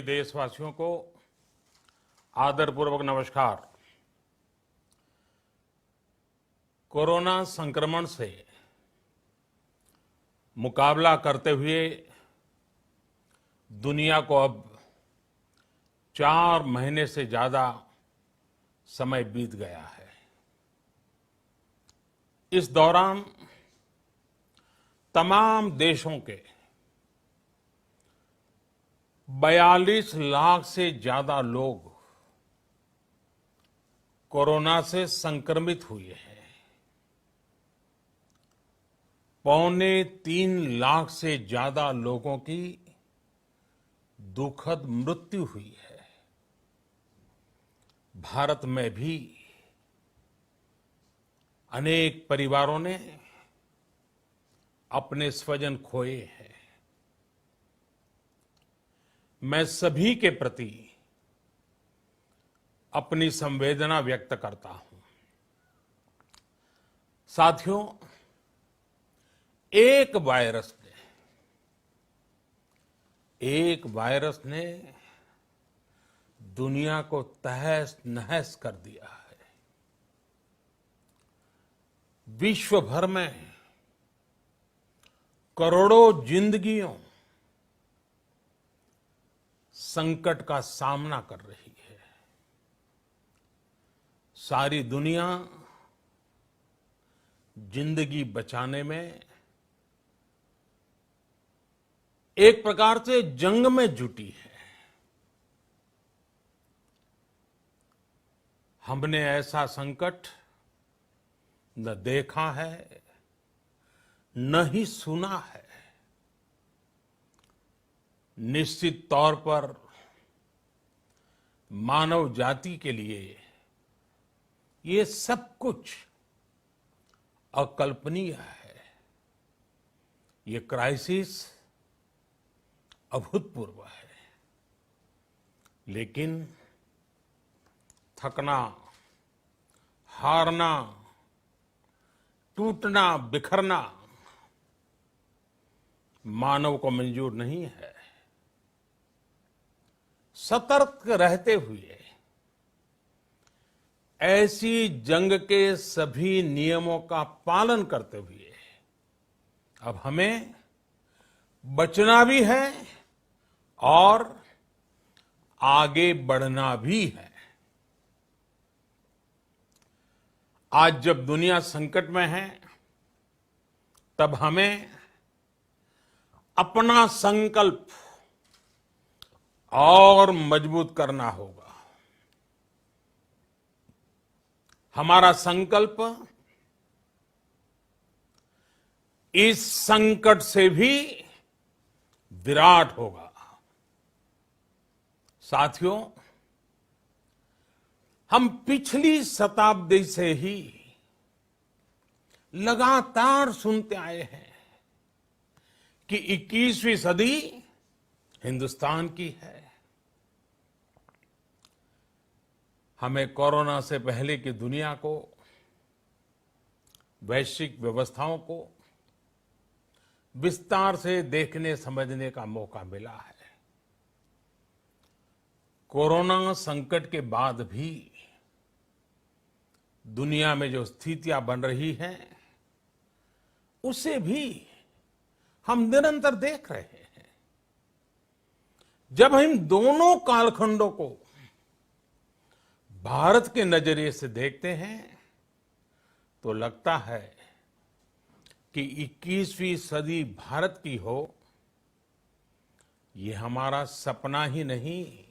देशवासियों को आदरपूर्वक नमस्कार। कोरोना संक्रमण से मुकाबला करते हुए दुनिया को अब 4 महीने से ज्यादा समय बीत गया है। इस दौरान तमाम देशों के 42 लाख से ज्यादा लोग कोरोना से संक्रमित हुए हैं। 2.25 लाख से ज्यादा लोगों की दुखद मृत्यु हुई है। भारत में भी अनेक परिवारों ने अपने स्वजन खोए हैं। मैं सभी के प्रति अपनी संवेदना व्यक्त करता हूं। साथियों, एक वायरस ने दुनिया को तहस नहस कर दिया है। विश्व भर में करोड़ों जिंदगियों संकट का सामना कर रही है। सारी दुनिया जिंदगी बचाने में एक प्रकार से जंग में जुटी है। हमने ऐसा संकट न देखा है, न ही सुना है। निश्चित तौर पर मानव जाति के लिए ये सब कुछ अकल्पनीय है। ये क्राइसिस अभूतपूर्व है। लेकिन थकना, हारना, टूटना, बिखरना मानव को मंजूर नहीं है। सतर्क रहते हुए ऐसी जंग के सभी नियमों का पालन करते हुए अब हमें बचना भी है और आगे बढ़ना भी है। आज जब दुनिया संकट में है, तब हमें अपना संकल्प और मजबूत करना होगा। हमारा संकल्प इस संकट से भी विराट होगा। साथियों, हम पिछली शताब्दी से ही लगातार सुनते आए हैं कि 21वीं सदी हिंदुस्तान की है। हमें कोरोना से पहले की दुनिया को, वैश्विक व्यवस्थाओं को विस्तार से देखने समझने का मौका मिला है। कोरोना संकट के बाद भी दुनिया में जो स्थितियां बन रही हैं, उसे भी हम निरंतर देख रहे हैं। जब हम दोनों कालखंडों को भारत के नजरिए से देखते हैं, तो लगता है कि 21वीं सदी भारत की हो, ये हमारा सपना ही नहीं,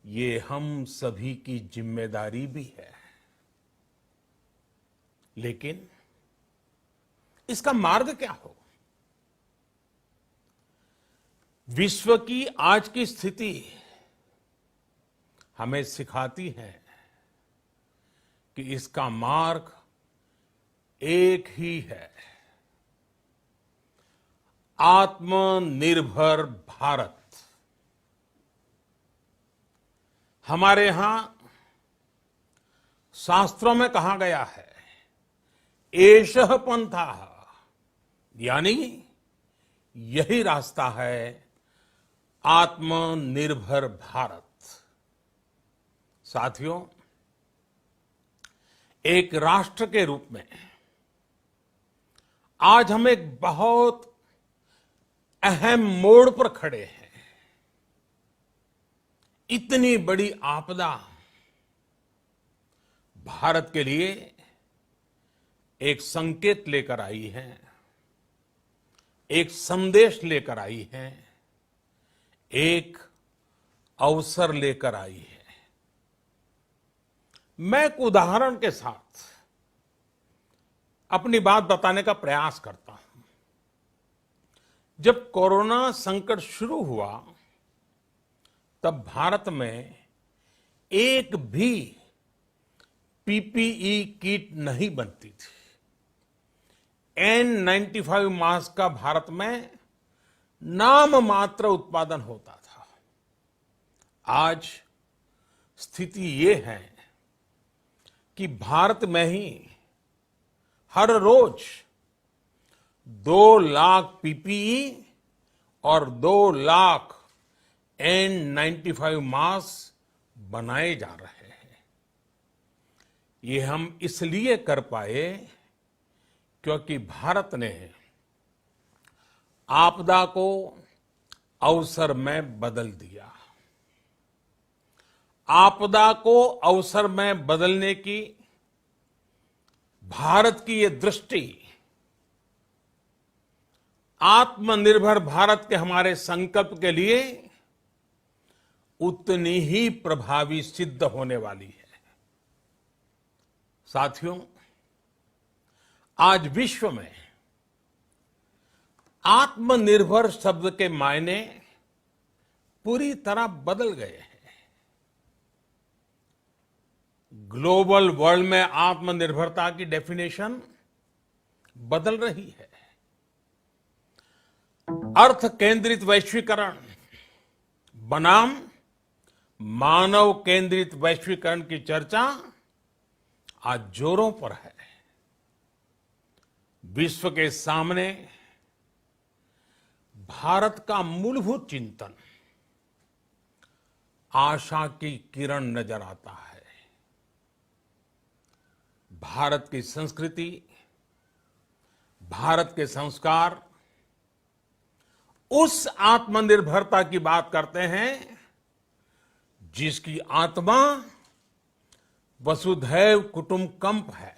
ये हम सभी की जिम्मेदारी भी है। लेकिन इसका मार्ग क्या हो? विश्व की आज की स्थिति हमें सिखाती है कि इसका मार्ग एक ही है, आत्मनिर्भर भारत। हमारे यहां शास्त्रों में कहा गया है, एषः पंथः, यानी यही रास्ता है आत्मनिर्भर भारत। साथियों, एक राष्ट्र के रूप में आज हम एक बहुत अहम मोड़ पर खड़े हैं। इतनी बड़ी आपदा भारत के लिए एक संकेत लेकर आई है, एक संदेश लेकर आई है, एक अवसर लेकर आई है। मैं एक उदाहरण के साथ अपनी बात बताने का प्रयास करता हूं। जब कोरोना संकट शुरू हुआ, तब भारत में एक भी पीपीई किट नहीं बनती थी। N95 मास्क का भारत में नाम मात्र उत्पादन होता था। आज स्थिति ये है कि भारत में ही हर रोज 2 लाख पीपीई और 2 लाख N95 मास्क बनाए जा रहे हैं। ये हम इसलिए कर पाए क्योंकि भारत ने आपदा को अवसर में बदल दिया। आपदा को अवसर में बदलने की भारत की ये दृष्टि आत्मनिर्भर भारत के हमारे संकल्प के लिए उतनी ही प्रभावी सिद्ध होने वाली है। साथियों, आज विश्व में आत्मनिर्भर शब्द के मायने पूरी तरह बदल गए हैं। ग्लोबल वर्ल्ड में आत्मनिर्भरता की डेफिनेशन बदल रही है। अर्थ केंद्रित वैश्वीकरण बनाम मानव केंद्रित वैश्वीकरण की चर्चा आज जोरों पर है। विश्व के सामने भारत का मूलभूत चिंतन आशा की किरण नजर आता है। भारत की संस्कृति, भारत के संस्कार उस आत्मनिर्भरता की बात करते हैं जिसकी आत्मा वसुधैव कुटुंबकम है।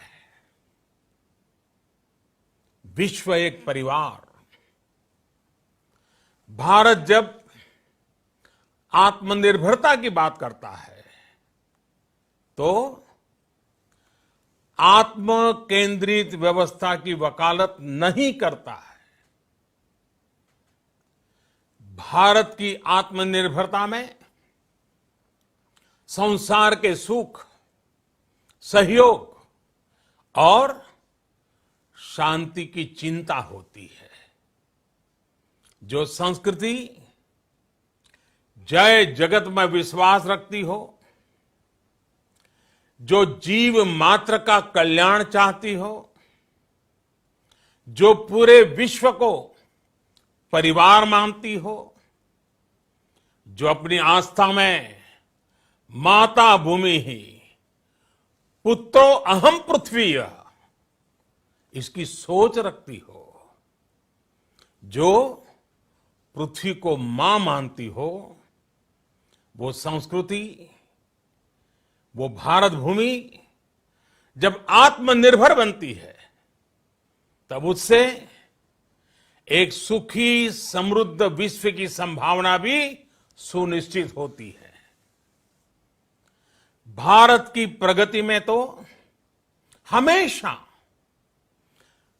विश्व एक परिवार। भारत जब आत्मनिर्भरता की बात करता है तो आत्म केंद्रित व्यवस्था की वकालत नहीं करता है। भारत की आत्मनिर्भरता में संसार के सुख, सहयोग और शांति की चिंता होती है। जो संस्कृति जय जगत में विश्वास रखती हो, जो जीव मात्र का कल्याण चाहती हो, जो पूरे विश्व को परिवार मानती हो, जो अपनी आस्था में माता भूमि ही पुत्रो अहम पृथ्वी इसकी सोच रखती हो, जो पृथ्वी को मां मानती हो, वो संस्कृति, वो भारत भूमि जब आत्मनिर्भर बनती है तब उससे एक सुखी समृद्ध विश्व की संभावना भी सुनिश्चित होती है। भारत की प्रगति में तो हमेशा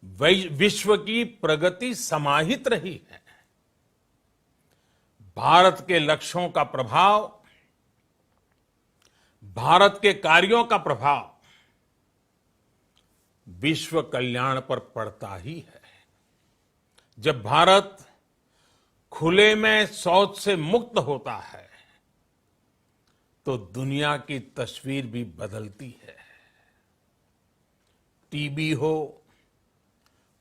विश्व की प्रगति समाहित रही है। भारत के लक्ष्यों का प्रभाव, भारत के कार्यों का प्रभाव विश्व कल्याण पर पड़ता ही है। जब भारत खुले में शौच से मुक्त होता है तो दुनिया की तस्वीर भी बदलती है। टीबी हो,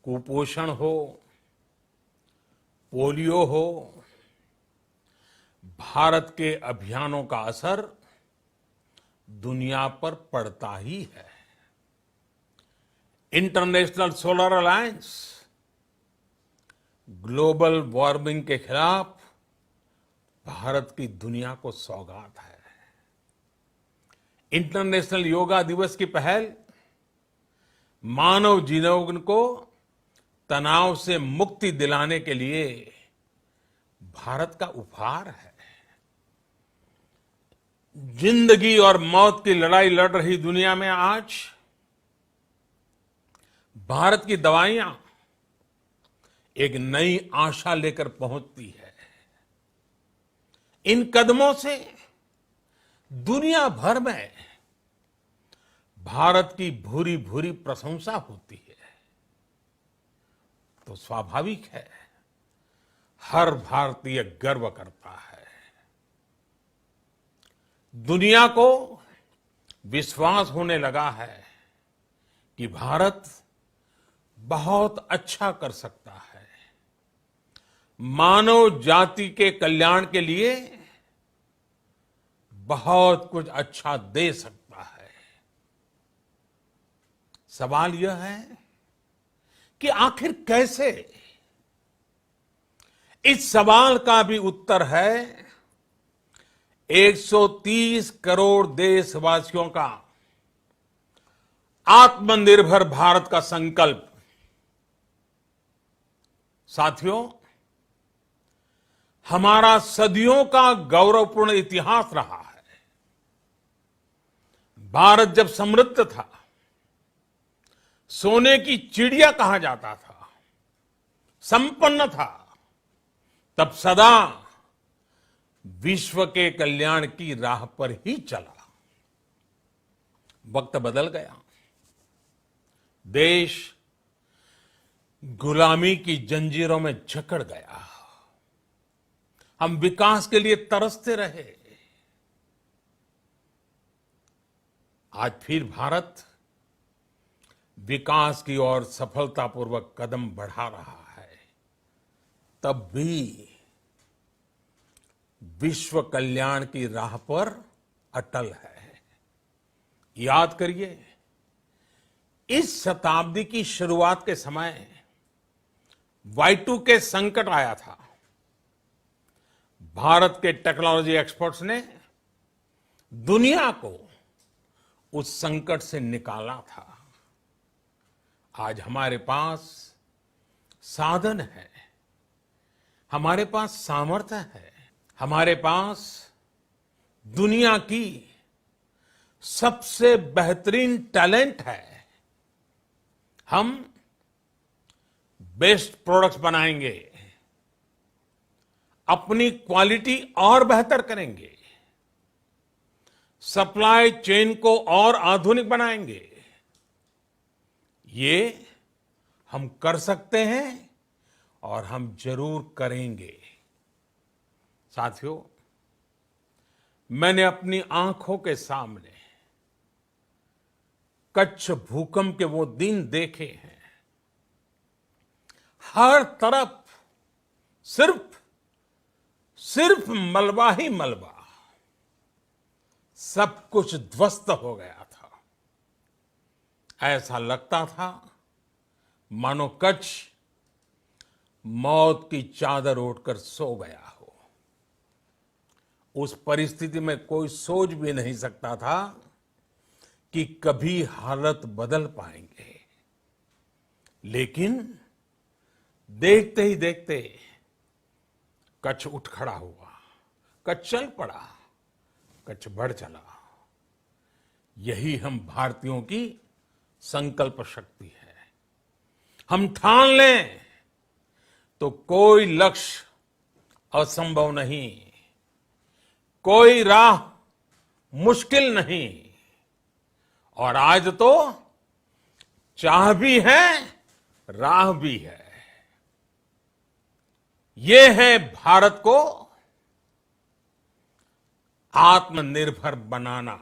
कुपोषण हो, पोलियो हो, भारत के अभियानों का असर दुनिया पर पड़ता ही है। International solar alliance global warming के खिलाफ भारत की दुनिया को सौगात है। इंटरनेशनल योगा दिवस की पहल मानव जीवन को तनाव से मुक्ति दिलाने के लिए भारत का उपहार है। जिंदगी और मौत की लड़ाई लड़ रही दुनिया में आज भारत की दवाइयां एक नई आशा लेकर पहुंचती है। इन कदमों से दुनिया भर में भारत की भूरी भूरी प्रशंसा होती है। तो स्वाभाविक है, हर भारतीय गर्व करता है। दुनिया को विश्वास होने लगा है कि भारत बहुत अच्छा कर सकता है, मानव जाति के कल्याण के लिए बहुत कुछ अच्छा दे सकता है। सवाल यह है कि आखिर कैसे? इस सवाल का भी उत्तर है 130 करोड़ देशवासियों का आत्मनिर्भर भारत का संकल्प। साथियों, हमारा सदियों का गौरवपूर्ण इतिहास रहा है। भारत जब समृद्ध था, सोने की चिड़िया कहा जाता था, संपन्न था, तब सदा विश्व के कल्याण की राह पर ही चला। वक्त बदल गया, देश गुलामी की जंजीरों में जकड़ गया। हम विकास के लिए तरसते रहे। आज फिर भारत विकास की ओर सफलतापूर्वक कदम बढ़ा रहा है। तब भी विश्व कल्याण की राह पर अटल है। याद करिए, इस शताब्दी की शुरुआत के समय Y2K संकट आया था। भारत के टेक्नोलॉजी एक्सपर्ट्स ने दुनिया को उस संकट से निकाला था। आज हमारे पास साधन है, हमारे पास सामर्थ्य है, हमारे पास दुनिया की सबसे बेहतरीन टैलेंट है। हम बेस्ट प्रोडक्ट्स बनाएंगे, अपनी क्वालिटी और बेहतर करेंगे, सप्लाई चेन को और आधुनिक बनाएंगे। ये हम कर सकते हैं और हम जरूर करेंगे। साथियों, मैंने अपनी आंखों के सामने कच्छ भूकंप के वो दिन देखे हैं। हर तरफ सिर्फ मलबा ही मलबा, सब कुछ ध्वस्त हो गया था। ऐसा लगता था मानो कच्छ मौत की चादर ओढ़कर सो गया हो। उस परिस्थिति में कोई सोच भी नहीं सकता था कि कभी हालत बदल पाएंगे। लेकिन देखते ही देखते कच्छ उठ खड़ा हुआ, कच्छ चल पड़ा, कच्छ बढ़ चला। यही हम भारतीयों की संकल्प शक्ति है। हम ठान लें तो कोई लक्ष्य असंभव नहीं, कोई राह मुश्किल नहीं। और आज तो चाह भी है, राह भी है। ये है भारत को आत्मनिर्भर बनाना।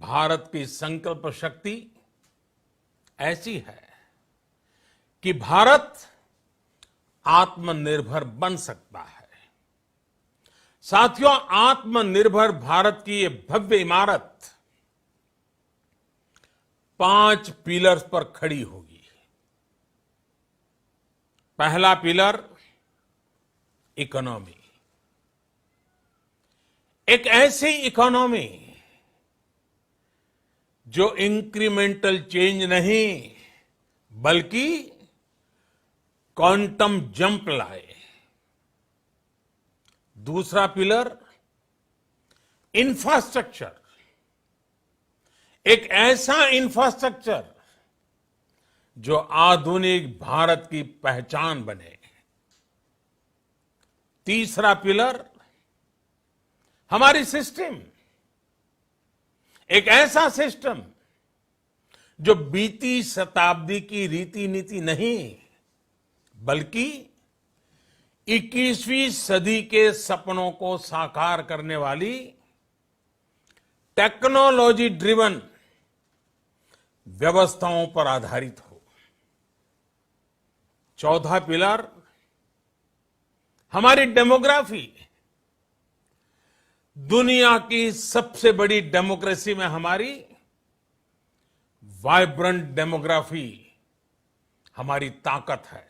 भारत की संकल्प शक्ति ऐसी है कि भारत आत्मनिर्भर बन सकता है। साथियों, आत्मनिर्भर भारत की ये भव्य इमारत 5 पिलर्स पर खड़ी होगी। पहला पिलर इकोनॉमी। एक ऐसी इकोनॉमी जो इंक्रीमेंटल चेंज नहीं बल्कि क्वांटम जंप लाए। दूसरा पिलर इंफ्रास्ट्रक्चर। एक ऐसा इंफ्रास्ट्रक्चर जो आधुनिक भारत की पहचान बने। तीसरा पिलर हमारी सिस्टम। एक ऐसा सिस्टम जो बीती शताब्दी की रीति नीति नहीं बल्कि 21वीं सदी के सपनों को साकार करने वाली टेक्नोलॉजी ड्रिवन व्यवस्थाओं पर आधारित हो। चौथा पिलर हमारी डेमोग्राफी। दुनिया की सबसे बड़ी डेमोक्रेसी में हमारी वाइब्रेंट डेमोग्राफी हमारी ताकत है।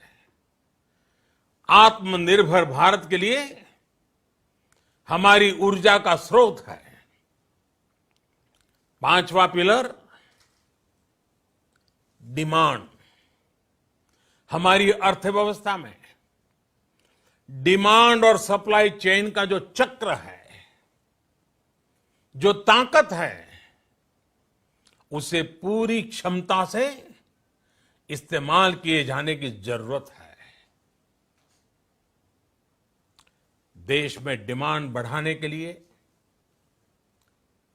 आत्मनिर्भर भारत के लिए हमारी ऊर्जा का स्रोत है। पांचवा पिलर डिमांड। हमारी अर्थव्यवस्था में डिमांड और सप्लाई चेन का जो चक्र है, जो ताकत है, उसे पूरी क्षमता से इस्तेमाल किए जाने की जरूरत है। देश में डिमांड बढ़ाने के लिए,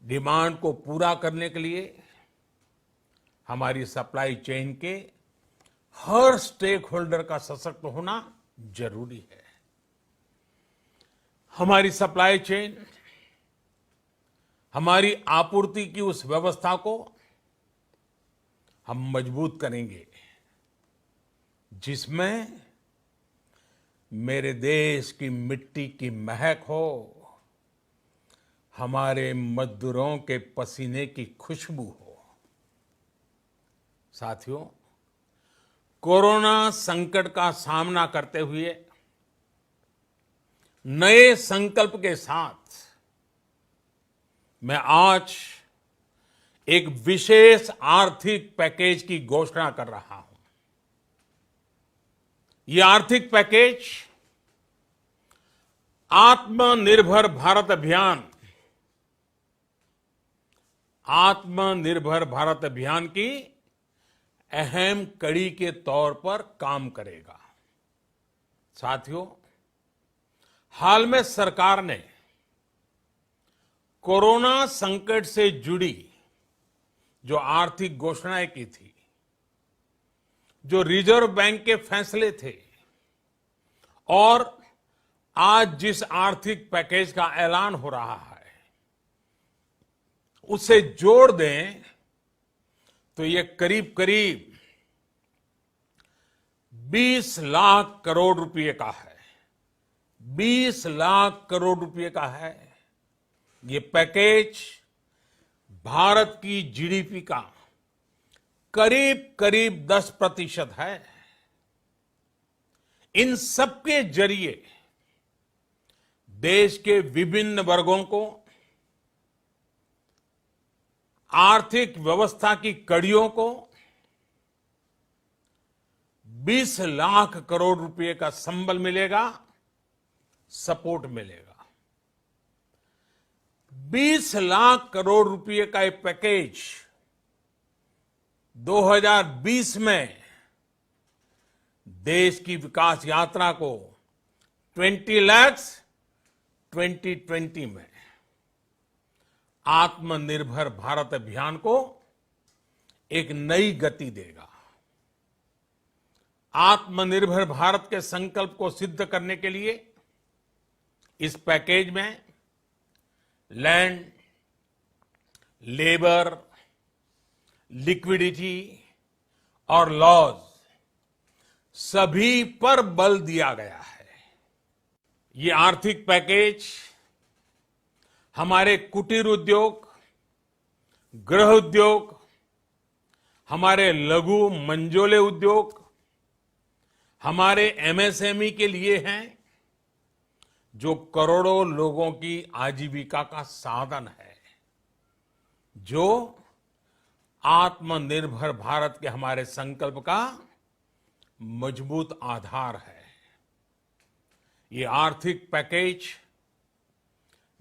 डिमांड को पूरा करने के लिए हमारी सप्लाई चेन के हर स्टेक होल्डर का सशक्त होना जरूरी है। हमारी सप्लाई चेन, हमारी आपूर्ति की उस व्यवस्था को हम मजबूत करेंगे जिसमें मेरे देश की मिट्टी की महक हो, हमारे मजदूरों के पसीने की खुशबू हो। साथियों, कोरोना संकट का सामना करते हुए नए संकल्प के साथ मैं आज एक विशेष आर्थिक पैकेज की घोषणा कर रहा हूं। यह आर्थिक पैकेज आत्मनिर्भर भारत अभियान, आत्मनिर्भर भारत अभियान की अहम कड़ी के तौर पर काम करेगा। साथियों, हाल में सरकार ने कोरोना संकट से जुड़ी जो आर्थिक घोषणाएं की थी, जो रिजर्व बैंक के फैसले थे और आज जिस आर्थिक पैकेज का ऐलान हो रहा है, उसे जोड़ दें तो ये करीब करीब 20 लाख करोड़ रुपए का है। 20 लाख करोड़ रुपए का है। ये पैकेज भारत की जीडीपी का करीब करीब 10% है। इन सबके जरिए देश के विभिन्न वर्गों को आर्थिक व्यवस्था की कड़ियों को 20 लाख करोड़ रुपए का संबल मिलेगा, सपोर्ट मिलेगा। 20 लाख करोड़ रुपए का एक पैकेज 2020 में देश की विकास यात्रा को 20 लाख 2020 में आत्मनिर्भर भारत अभियान को एक नई गति देगा। आत्मनिर्भर भारत के संकल्प को सिद्ध करने के लिए इस पैकेज में लैंड, लेबर, लिक्विडिटी और लॉज सभी पर बल दिया गया है। ये आर्थिक पैकेज हमारे कुटीर उद्योग, गृह उद्योग, हमारे लघु मंझोले उद्योग, हमारे एमएसएमई के लिए हैं, जो करोड़ों लोगों की आजीविका का साधन है, जो आत्मनिर्भर भारत के हमारे संकल्प का मजबूत आधार है। ये आर्थिक पैकेज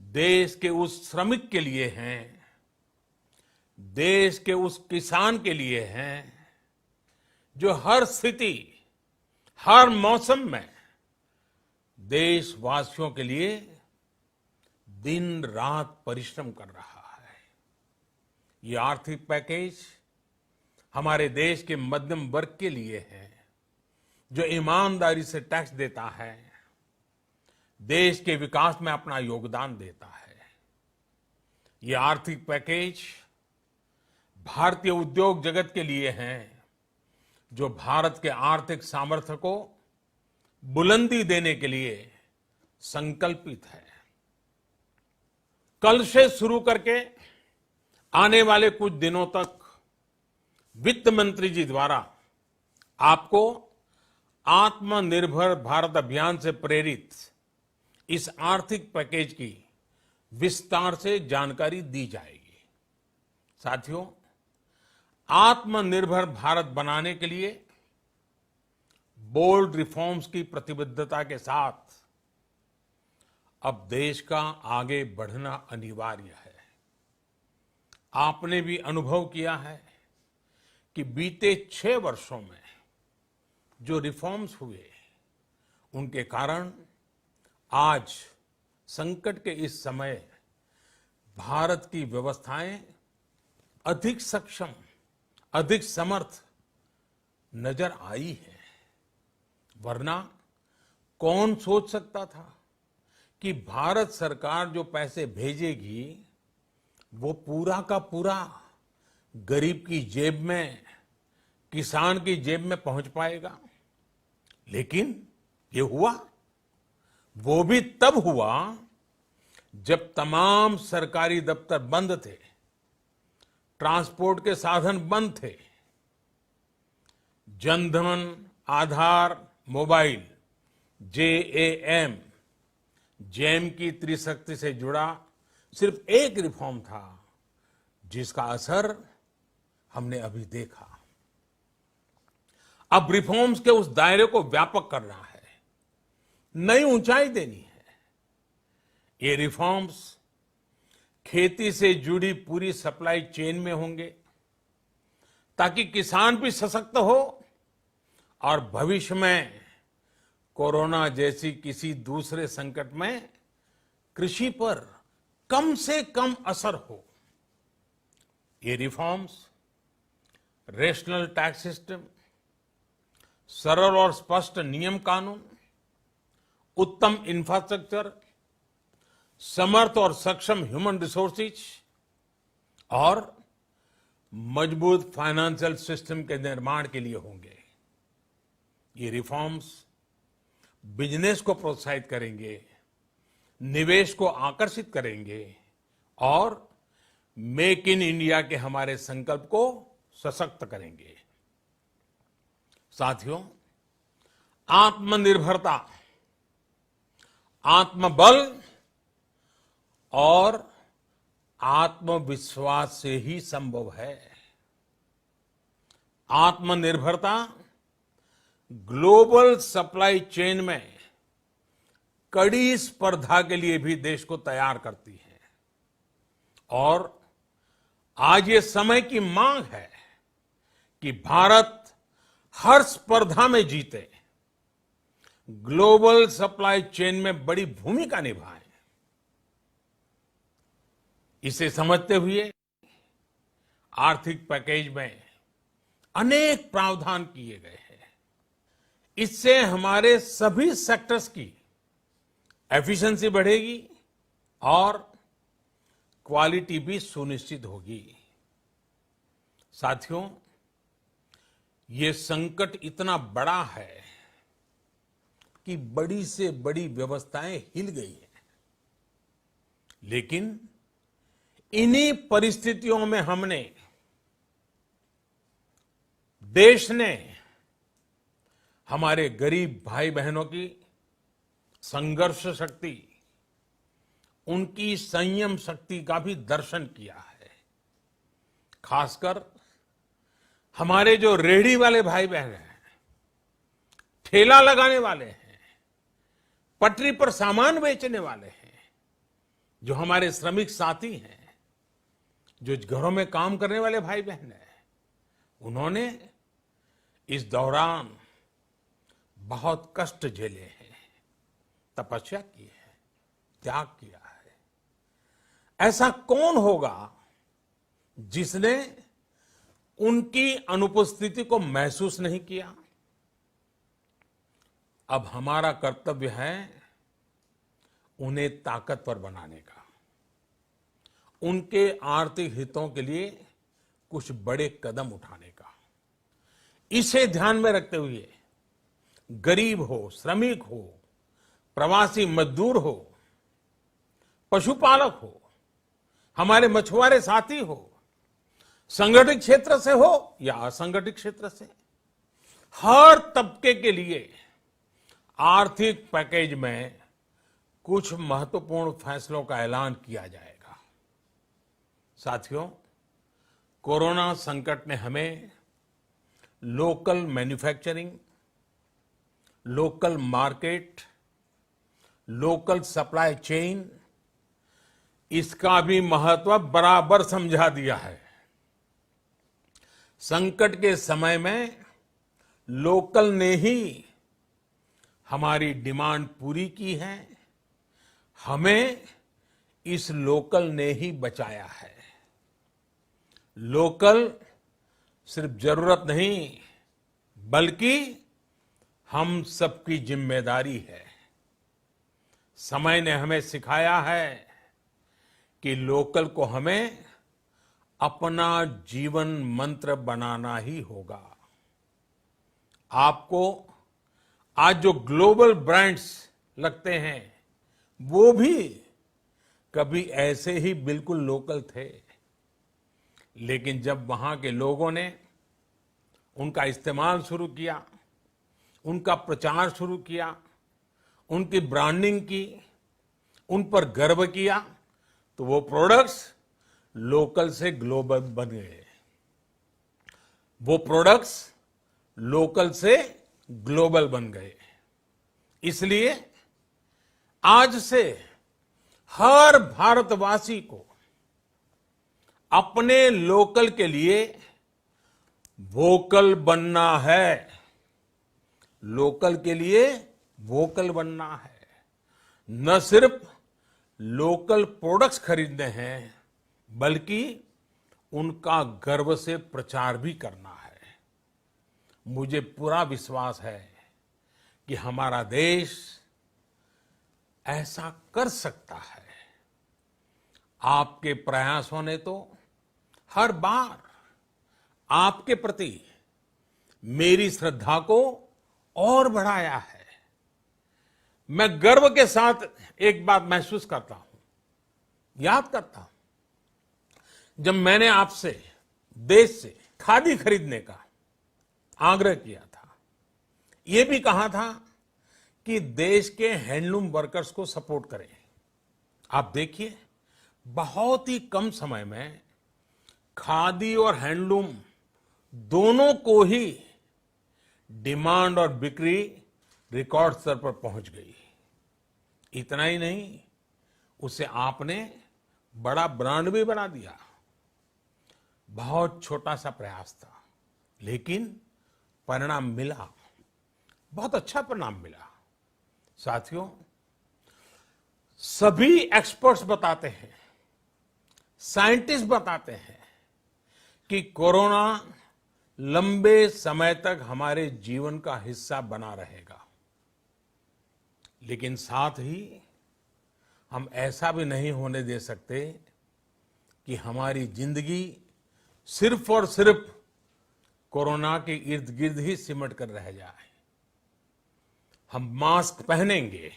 देश के उस श्रमिक के लिए हैं, देश के उस किसान के लिए हैं, जो हर स्थिति, हर मौसम में देशवासियों के लिए दिन रात परिश्रम कर रहा है। ये आर्थिक पैकेज हमारे देश के मध्यम वर्ग के लिए है, जो ईमानदारी से टैक्स देता है, देश के विकास में अपना योगदान देता है। ये आर्थिक पैकेज भारतीय उद्योग जगत के लिए हैं, जो भारत के आर्थिक सामर्थ्य को बुलंदी देने के लिए संकल्पित है। कल से शुरू करके आने वाले कुछ दिनों तक वित्त मंत्री जी द्वारा आपको आत्मनिर्भर भारत अभियान से प्रेरित इस आर्थिक पैकेज की विस्तार से जानकारी दी जाएगी। साथियों, आत्मनिर्भर भारत बनाने के लिए बोल्ड रिफॉर्म्स की प्रतिबद्धता के साथ अब देश का आगे बढ़ना अनिवार्य है। आपने भी अनुभव किया है कि बीते 6 वर्षों में जो रिफॉर्म्स हुए, उनके कारण आज संकट के इस समय भारत की व्यवस्थाएं अधिक सक्षम, अधिक समर्थ नजर आई है। वरना कौन सोच सकता था कि भारत सरकार जो पैसे भेजेगी वो पूरा का पूरा गरीब की जेब में, किसान की जेब में पहुंच पाएगा। लेकिन ये हुआ, वो भी तब हुआ जब तमाम सरकारी दफ्तर बंद थे, ट्रांसपोर्ट के साधन बंद थे। जनधन, आधार, मोबाइल, जेएएम, जैम की त्रिशक्ति से जुड़ा सिर्फ एक रिफॉर्म था, जिसका असर हमने अभी देखा। अब रिफॉर्म्स के उस दायरे को व्यापक करना है, नई ऊंचाई देनी है। ये रिफॉर्म्स खेती से जुड़ी पूरी सप्लाई चेन में होंगे, ताकि किसान भी सशक्त हो और भविष्य में कोरोना जैसी किसी दूसरे संकट में कृषि पर कम से कम असर हो। ये रिफॉर्म्स रेशनल टैक्स सिस्टम, सरल और स्पष्ट नियम कानून, उत्तम इंफ्रास्ट्रक्चर, समर्थ और सक्षम ह्यूमन रिसोर्सेज और मजबूत फाइनेंशियल सिस्टम के निर्माण के लिए होंगे। ये रिफॉर्म्स बिजनेस को प्रोत्साहित करेंगे, निवेश को आकर्षित करेंगे और मेक इन इंडिया के हमारे संकल्प को सशक्त करेंगे। साथियों, आत्मनिर्भरता, आत्मबल और आत्मविश्वास से ही संभव है। आत्मनिर्भरता ग्लोबल सप्लाई चेन में कड़ी स्पर्धा के लिए भी देश को तैयार करती है और आज ये समय की मांग है कि भारत हर स्पर्धा में जीते, ग्लोबल सप्लाई चेन में बड़ी भूमिका निभाए। इसे समझते हुए आर्थिक पैकेज में अनेक प्रावधान किए गए हैं। इससे हमारे सभी सेक्टर्स की एफिशिएंसी बढ़ेगी और क्वालिटी भी सुनिश्चित होगी। साथियों, ये संकट इतना बड़ा है कि बड़ी से बड़ी व्यवस्थाएं हिल गई हैं। लेकिन इन्हीं परिस्थितियों में हमने, देश ने हमारे गरीब भाई बहनों की संघर्ष शक्ति, उनकी संयम शक्ति का भी दर्शन किया है। खासकर हमारे जो रेहड़ी वाले भाई बहन हैं, ठेला लगाने वाले हैं, पटरी पर सामान बेचने वाले हैं, जो हमारे श्रमिक साथी हैं, जो घरों में काम करने वाले भाई बहन हैं, उन्होंने इस दौरान बहुत कष्ट झेले हैं, तपस्या की है, त्याग किया है। ऐसा कौन होगा जिसने उनकी अनुपस्थिति को महसूस नहीं किया? अब हमारा कर्तव्य है उन्हें ताकतवर बनाने का, उनके आर्थिक हितों के लिए कुछ बड़े कदम उठाने का। इसे ध्यान में रखते हुए गरीब हो, श्रमिक हो, प्रवासी मजदूर हो, पशुपालक हो, हमारे मछुआरे साथी हो, संगठित क्षेत्र से हो या असंगठित क्षेत्र से, हर तबके के लिए आर्थिक पैकेज में कुछ महत्वपूर्ण फैसलों का ऐलान किया जाएगा। साथियों, कोरोना संकट ने हमें local manufacturing, local market, local supply chain, इसका भी महत्व बराबर समझा दिया है। संकट के समय में लोकल ने ही हमारी डिमांड पूरी की है, हमें इस लोकल ने ही बचाया है। लोकल सिर्फ जरूरत नहीं, बल्कि हम सबकी जिम्मेदारी है। समय ने हमें सिखाया है कि लोकल को हमें अपना जीवन मंत्र बनाना ही होगा। आपको आज जो ग्लोबल ब्रांड्स लगते हैं, वो भी कभी ऐसे ही बिल्कुल लोकल थे, लेकिन जब वहां के लोगों ने उनका इस्तेमाल शुरू किया, उनका प्रचार शुरू किया, उनकी ब्रांडिंग की, उन पर गर्व किया, तो वो प्रोडक्ट्स लोकल से ग्लोबल बन गए। वो प्रोडक्ट्स लोकल से ग्लोबल बन गए। इसलिए आज से हर भारतवासी को अपने लोकल के लिए वोकल बनना है। लोकल के लिए वोकल बनना है। न सिर्फ लोकल प्रोडक्ट्स खरीदने हैं, बल्कि उनका गर्व से प्रचार भी करना है। मुझे पूरा विश्वास है कि हमारा देश ऐसा कर सकता है। आपके प्रयासों ने तो हर बार आपके प्रति मेरी श्रद्धा को और बढ़ाया है। मैं गर्व के साथ एक बात महसूस करता हूं, याद करता हूं, जब मैंने आपसे देश से खादी खरीदने का आग्रह किया था, यह भी कहा था कि देश के हैंडलूम वर्कर्स को सपोर्ट करें। आप देखिए, बहुत ही कम समय में खादी और हैंडलूम दोनों को ही डिमांड और बिक्री रिकॉर्ड स्तर पर पहुंच गई। इतना ही नहीं, उसे आपने बड़ा ब्रांड भी बना दिया। बहुत छोटा सा प्रयास था, लेकिन परिणाम मिला, बहुत अच्छा परिणाम मिला। साथियों, सभी एक्सपर्ट्स बताते हैं, साइंटिस्ट बताते हैं कि कोरोना लंबे समय तक हमारे जीवन का हिस्सा बना रहेगा। लेकिन साथ ही हम ऐसा भी नहीं होने दे सकते कि हमारी जिंदगी सिर्फ और सिर्फ कोरोना के इर्द गिर्द ही सिमट कर रह जाए। हम मास्क पहनेंगे,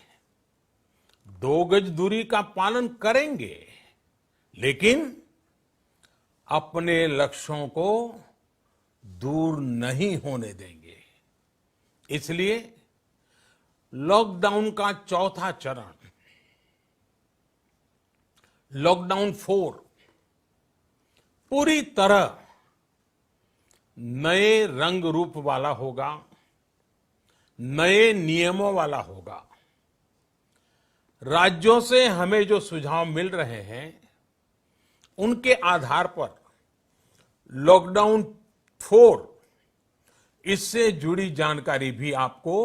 2 गज दूरी का पालन करेंगे, लेकिन अपने लक्ष्यों को दूर नहीं होने देंगे। इसलिए लॉकडाउन का चौथा चरण, लॉकडाउन 4, पूरी तरह नए रंग रूप वाला होगा, नए नियमों वाला होगा। राज्यों से हमें जो सुझाव मिल रहे हैं, उनके आधार पर लॉकडाउन 4, इससे जुड़ी जानकारी भी आपको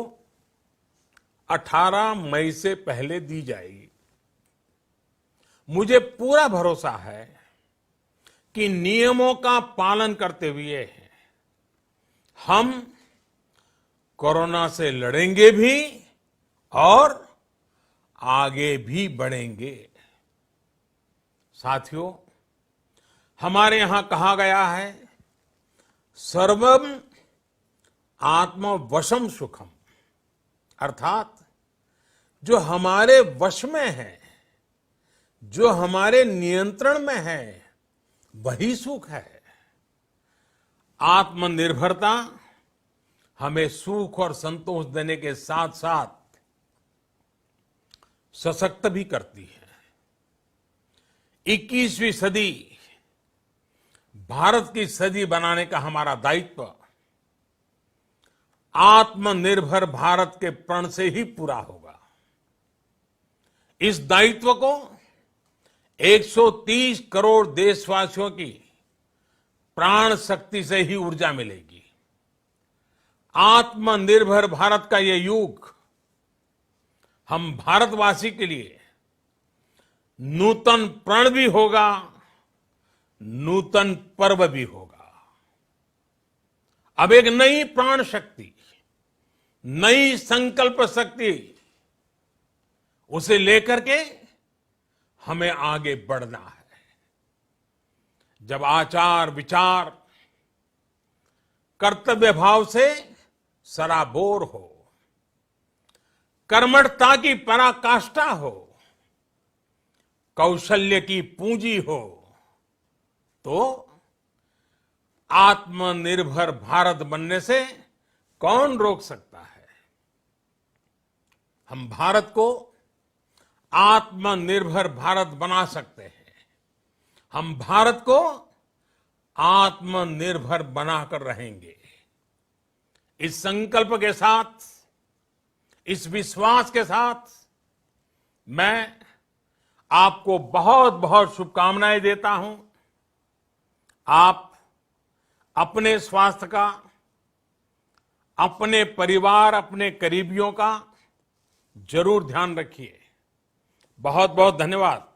18 मई से पहले दी जाएगी। मुझे पूरा भरोसा है कि नियमों का पालन करते हुए हम कोरोना से लड़ेंगे भी और आगे भी बढ़ेंगे। साथियों, हमारे यहां कहा गया है, सर्वम आत्मवशम सुखम, अर्थात जो हमारे वश में है, जो हमारे नियंत्रण में है, वही सुख है। आत्मनिर्भरता हमें सुख और संतोष देने के साथ साथ सशक्त भी करती है। 21वीं सदी भारत की सदी बनाने का हमारा दायित्व आत्मनिर्भर भारत के प्रण से ही पूरा होगा। इस दायित्व को 130 करोड़ देशवासियों की प्राण शक्ति से ही ऊर्जा मिलेगी। आत्मनिर्भर भारत का ये युग हम भारतवासी के लिए नूतन प्रण भी होगा, नूतन पर्व भी होगा। अब एक नई प्राण शक्ति, नई संकल्प शक्ति, उसे लेकर के हमें आगे बढ़ना है। जब आचार विचार कर्तव्य भाव से सराबोर हो, कर्मठता की पराकाष्ठा हो, कौशल्य की पूंजी हो, तो आत्मनिर्भर भारत बनने से कौन रोक सकता है। हम भारत को आत्मनिर्भर भारत बना सकते हैं। हम भारत को आत्मनिर्भर बनाकर रहेंगे। इस संकल्प के साथ, इस विश्वास के साथ मैं आपको बहुत बहुत शुभकामनाएं देता हूं। आप अपने स्वास्थ्य का, अपने परिवार, अपने करीबियों का जरूर ध्यान रखिए। बहुत बहुत धन्यवाद।